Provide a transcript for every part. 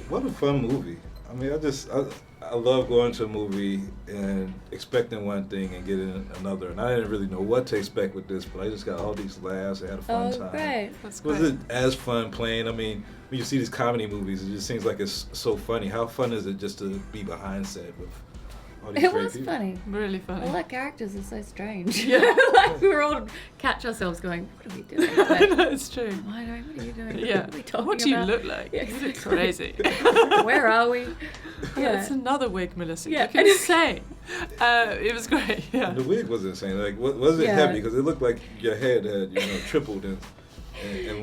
What a fun movie. I mean, I love going to a movie and expecting one thing and getting another. And I didn't really know what to expect with this, but I just got all these laughs. I had a fun time. Great. Was it as fun playing? I mean, when you see these comedy movies, it just seems like it's so funny. How fun is it just to be behind set with all these great people? Funny. Really funny. All our characters are so strange. Yeah. Like we were all catch ourselves going, what are we doing? Like, No, it's true. what are you doing? Yeah. What are we talking What do you about? look like? Yeah, You look crazy. Where are we? Yeah, it's another wig, Melissa. Yeah. You can insane. It was great. Yeah. The wig was insane. Like, was it heavy? Because it looked like your head had, tripled in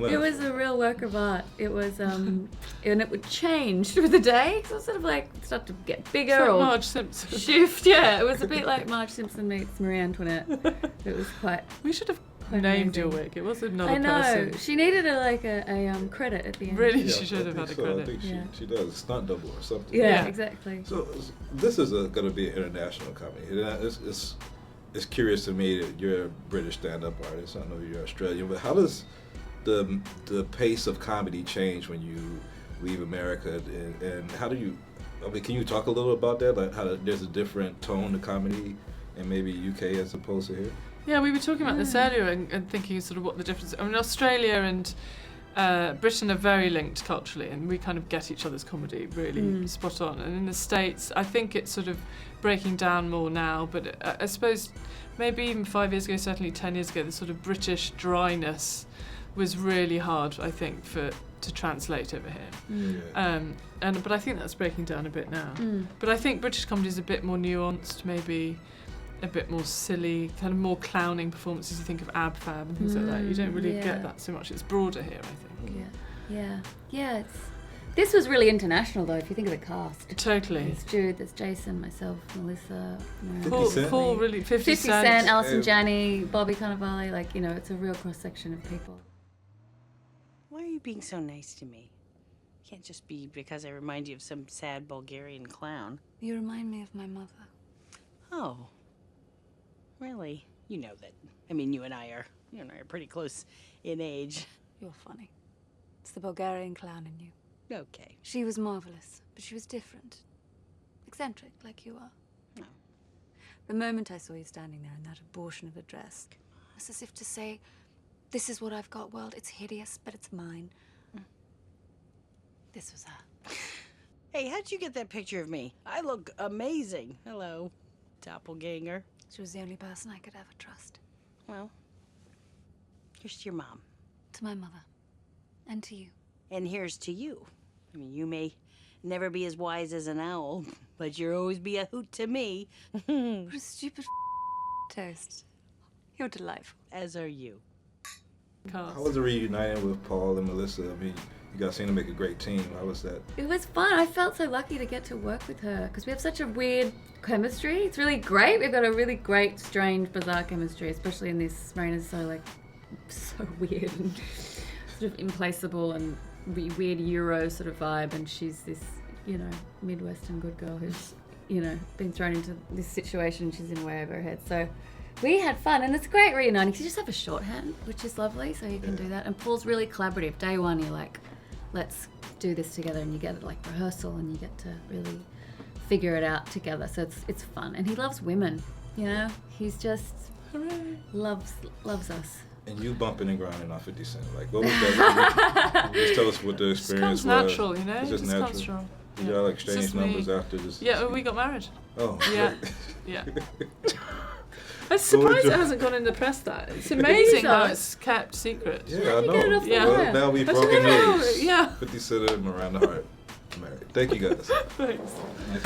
length. It was a real work of art. It was, and it would change through the day. So it sort of like start to get bigger It's like or Marge Simpson. shift. Yeah, it was a bit like Marge Simpson meets Marie Antoinette. It was quite. We should have Quite named your amazing. wig. It was another I know. person. She needed a credit at the end. Really, Yeah, she should have I had a think so. I credit. think Yeah. she does. A stunt double or something. Yeah, Yeah. exactly. So this is going to be an international comedy. It's curious to me that you're a British stand-up artist. I know you're Australian, but how does the pace of comedy change when you leave America, and how do you? I mean, can you talk a little about that? Like how there's a different tone to comedy in maybe UK as opposed to here. Yeah, we were talking about this earlier and thinking sort of what the difference. I mean, Australia and Britain are very linked culturally, and we kind of get each other's comedy really spot on. And in the States, I think it's sort of breaking down more now, but I suppose maybe even 5 years ago, certainly 10 years ago, the sort of British dryness was really hard, I think, to translate over here. Yeah. But I think that's breaking down a bit now. But I think British comedy is a bit more nuanced, maybe a bit more silly, kind of more clowning performances. You think of Ab Fab and things like that. You don't really get that so much. It's broader here, I think. Yeah. This was really international, though. If you think of the cast, Totally. there's Jude, there's Jason, myself, Melissa, Miranda 50 Cent? Full really 50 50 Cent, Alison Yeah. Janney, Bobby Cannavale. Like it's a real cross section of people. Why are you being so nice to me? Can't just be because I remind you of some sad Bulgarian clown. You remind me of my mother. Oh. Really? You know that. I mean, you and I are pretty close in age. You're funny. It's the Bulgarian clown in you. Okay. She was marvelous, but she was different. Eccentric, like you are. No. The moment I saw you standing there in that abortion of a dress, it was as if to say, this is what I've got, world. It's hideous, but it's mine. This was her. Hey, how'd you get that picture of me? I look amazing. Hello, doppelganger. She was the only person I could ever trust. Well, here's to your mom. To my mother. And to you. And here's to you. I mean, you may never be as wise as an owl, but you'll always be a hoot to me. What a stupid toast. You're delightful. As are you. How was it reuniting with Paul and Melissa? I mean, you guys seem to make a great team. How was that? It was fun. I felt so lucky to get to work with her because we have such a weird chemistry. It's really great. We've got a really great, strange, bizarre chemistry, especially in this. Marina's so weird and sort of implaceable and weird Euro sort of vibe, and she's this, Midwestern good girl who's, been thrown into this situation. She's in way over her head. So we had fun, and it's great reuniting because you just have a shorthand, which is lovely, so you can do that. And Paul's really collaborative. Day one, you're like, let's do this together, and you get rehearsal, and you get to really figure it out together. So it's fun, and he loves women. He's just loves us. And you bumping and grinding on 50 Cent. Like, what was that? Just tell us what the experience It comes natural, was. It's just comes natural. natural. Did y'all exchange Just numbers me. after this? Yeah, we got married. Oh. Yeah. Yeah. I'm surprised it hasn't gone in the press. That it's amazing how it's kept secret. Yeah, I know. get it off the Yeah. Well, now we've broken know. news. Yeah. 50 Cent and Miranda Hart married. Thank you guys. Thanks. Nice.